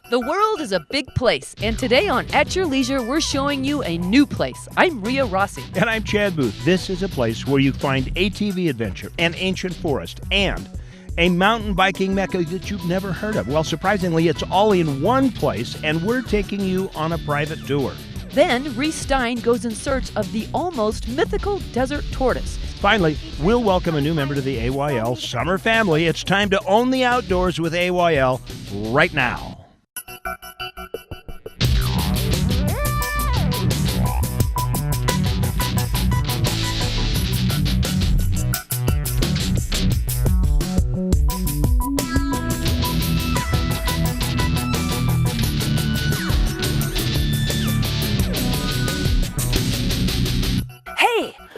The world is a big place, and today on At Your Leisure, we're showing you a new place. I'm Rhea Rossi. And I'm Chad Booth. This is a place where you find ATV adventure, an ancient forest, and a mountain biking mecca that you've never heard of. Well, surprisingly, it's all in one place, and we're taking you on a private tour. Then, Reese Stein goes in search of the almost mythical desert tortoise. Finally, we'll welcome a new member to the AYL summer family. It's time to own the outdoors with AYL right now.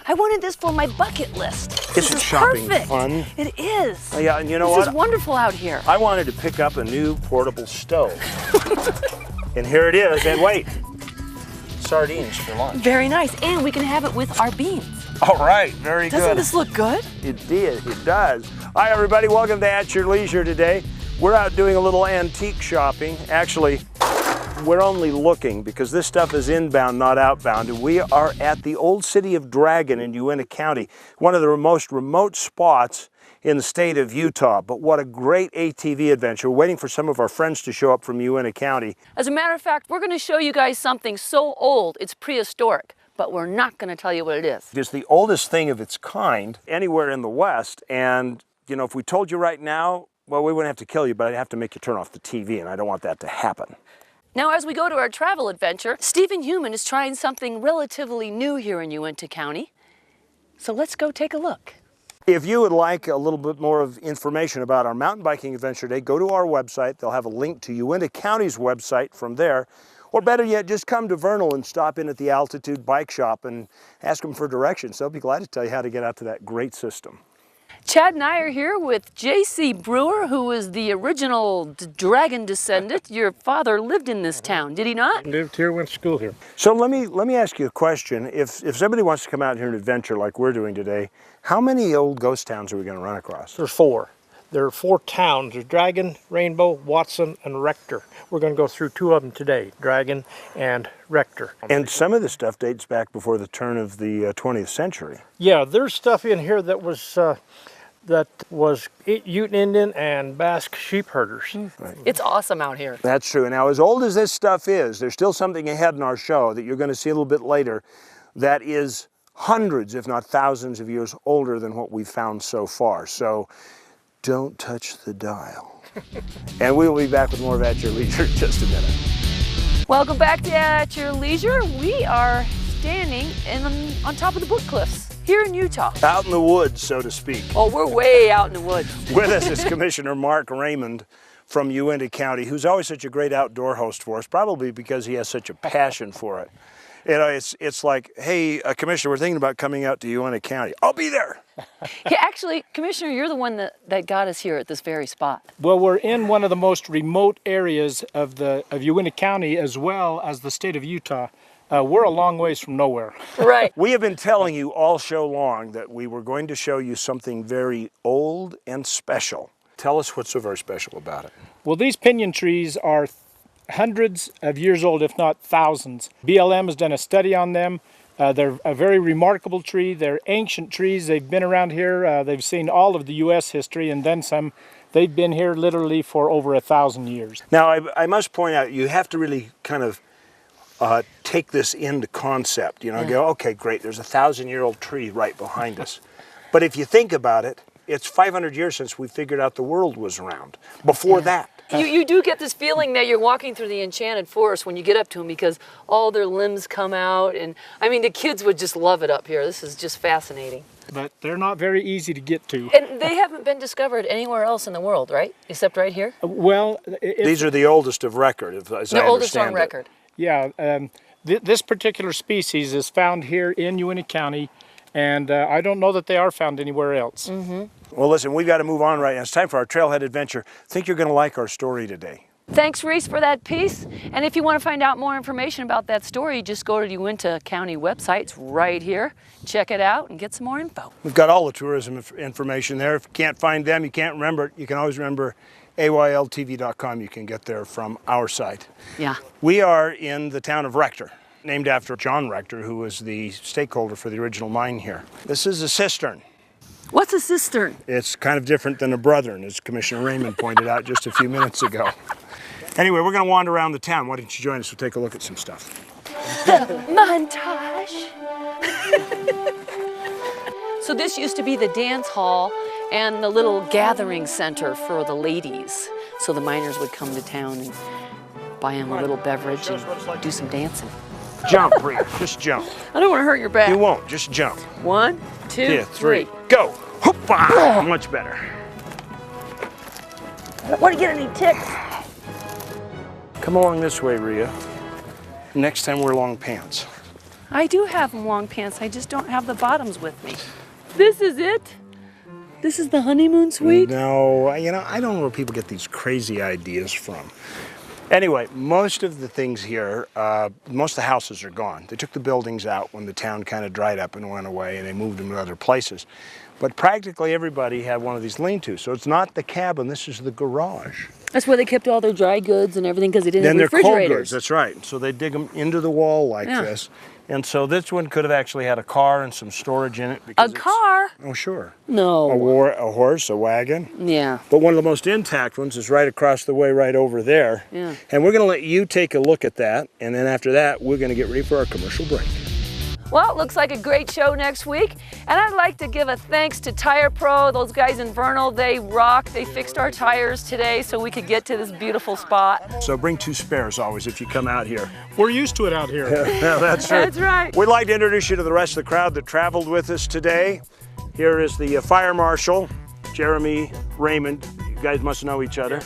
I wanted this for my bucket list. Isn't shopping perfect. fun? It is. Yeah, and you know this what? This is wonderful out here. I wanted to pick up a new portable stove. And here it is. And wait, sardines for lunch. Very nice. And we can have it with our beans. All right, very good. Doesn't this look good? It does. Hi, everybody. Welcome to At Your Leisure today. We're out doing a little antique shopping. Actually, we're only looking because this stuff is inbound, not outbound. And we are at the old city of Dragon in Uintah County, one of the most remote spots in the state of Utah. But what a great ATV adventure. We're waiting for some of our friends to show up from Uintah County. As a matter of fact, we're going to show you guys something so old, it's prehistoric. But we're not going to tell you what it is. It's the oldest thing of its kind anywhere in the West. And, you know, if we told you right now, well, we wouldn't have to kill you, but I'd have to make you turn off the TV, and I don't want that to happen. Now, as we go to our travel adventure, Stephen Heumann is trying something relatively new here in Uintah County. So let's go take a look. If you would like a little bit more of information about our mountain biking adventure today, go to our website. They'll have a link to Uintah County's website from there. Or better yet, just come to Vernal and stop in at the Altitude Bike Shop and ask them for directions. They'll be glad to tell you how to get out to that great system. Chad and I are here with J.C. Brewer, who is the original dragon descendant. Your father lived in this town, did he not? Lived here, went to school here. So let me ask you a question. If somebody wants to come out here and adventure like we're doing today, how many old ghost towns are we going to run across? There's four. There are four towns. There's Dragon, Rainbow, Watson, and Rector. We're going to go through two of them today, Dragon and Rector. And some of this stuff dates back before the turn of the 20th century. Yeah, there's stuff in here that was Ute Indian and Basque sheep herders. Right. It's awesome out here. That's true. Now, as old as this stuff is, there's still something ahead in our show that you're going to see a little bit later that is hundreds, if not thousands of years older than what we've found so far. So don't touch the dial. And we will be back with more of At Your Leisure in just a minute. Welcome back to At Your Leisure. We are standing on top of the Book Cliffs here in Utah. Out in the woods, so to speak. Oh, we're way out in the woods. With us is Commissioner Mark Raymond from Uintah County, who's always such a great outdoor host for us, probably because he has such a passion for it. You know, it's like, hey, Commissioner, we're thinking about coming out to Uintah County. I'll be there. Yeah, actually, Commissioner, you're the one that got us here at this very spot. Well, we're in one of the most remote areas of Uintah County as well as the state of Utah. We're a long ways from nowhere. Right. We have been telling you all show long that we were going to show you something very old and special. Tell us what's so very special about it. Well, these pinyon trees are hundreds of years old, if not thousands. BLM has done a study on them. They're a very remarkable tree. They're ancient trees. They've been around here. They've seen all of the U.S. history and then some. They've been here literally for over 1,000 years. Now, I must point out, you have to really kind of take this into concept. You know, go, okay, great, there's a 1,000-year-old tree right behind us. But if you think about it, it's 500 years since we figured out the world was round. Before that. You do get this feeling that you're walking through the enchanted forest when you get up to them because all their limbs come out. And I mean, the kids would just love it up here. This is just fascinating. But they're not very easy to get to. And they haven't been discovered anywhere else in the world, right? Except right here? Well, these are the oldest of record, as I understand it. The oldest on record. Yeah, this particular species is found here in Uintah County, and I don't know that they are found anywhere else. Mm-hmm. Well, listen, we've got to move on right now. It's time for our trailhead adventure. I think you're going to like our story today. Thanks, Reese, for that piece. And if you want to find out more information about that story, just go to the Uintah County website. It's right here. Check it out and get some more info. We've got all the tourism information there. If you can't find them, you can't remember it. You can always remember AYLTV.com. You can get there from our site. Yeah. We are in the town of Rector, named after John Rector, who was the stakeholder for the original mine here. This is a cistern. What's a cistern? It's kind of different than a brothern, as Commissioner Raymond pointed out just a few minutes ago. Anyway, we're going to wander around the town. Why don't you join us? We'll take a look at some stuff. Montage. So this used to be the dance hall and the little gathering center for the ladies. So the miners would come to town and buy them a little beverage and do some dancing. Jump, Rhea. Just jump. I don't want to hurt your back. You won't. Just jump. 1, 2, 2, 3. 3. Go. Hoopa! Much better. Want to get any ticks? Come along this way, Rhea. Next time wear long pants. I do have long pants. I just don't have the bottoms with me. This is it? This is the honeymoon suite? No, you know, I don't know where people get these crazy ideas from. Anyway, most of the things here, most of the houses are gone. They took the buildings out when the town kind of dried up and went away, and they moved them to other places. But practically everybody had one of these lean-tos. So it's not the cabin, this is the garage. That's where they kept all their dry goods and everything because they didn't Then have they're cold refrigerators. goods, that's right. So they dig them into the wall like Yeah. this. And so this one could have actually had a car and some storage in it. A Because it's- car? Oh, sure. No. A horse, a wagon. Yeah. But one of the most intact ones is right across the way, right over there. Yeah. And we're going to let you take a look at that. And then after that, we're going to get ready for our commercial break. Well, it looks like a great show next week. And I'd like to give a thanks to Tire Pro, those guys in Vernal. They rock. They fixed our tires today so we could get to this beautiful spot. So bring 2 spares always if you come out here. We're used to it out here. Yeah, that's right. That's right. We'd like to introduce you to the rest of the crowd that traveled with us today. Here is the Fire Marshal, Jeremy Raymond. You guys must know each other.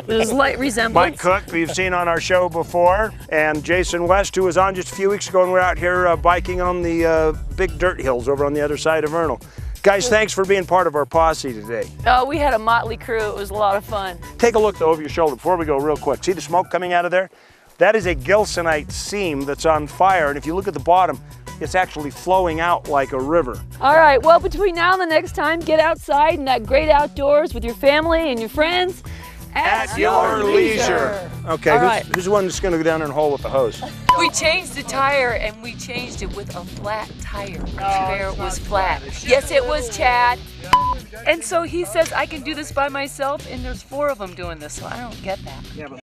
There's light resemblance. Mike Cook, who you've seen on our show before, and Jason West, who was on just a few weeks ago, and we're out here biking on the big dirt hills over on the other side of Vernal. Guys, thanks for being part of our posse today. Oh, we had a motley crew. It was a lot of fun. Take a look though over your shoulder before we go real quick. See the smoke coming out of there? That is a gilsonite seam that's on fire, and if you look at the bottom, it's actually flowing out like a river. All right, well, between now and the next time, get outside in that great outdoors with your family and your friends at your leisure. Okay, All right. who's the one that's going to go down there and hole with the hose? We changed the tire and we changed it with a flat tire. Where it was flat. Yes, it was, Chad. And so he says I can do this by myself, and there's 4 of them doing this, so I don't get that.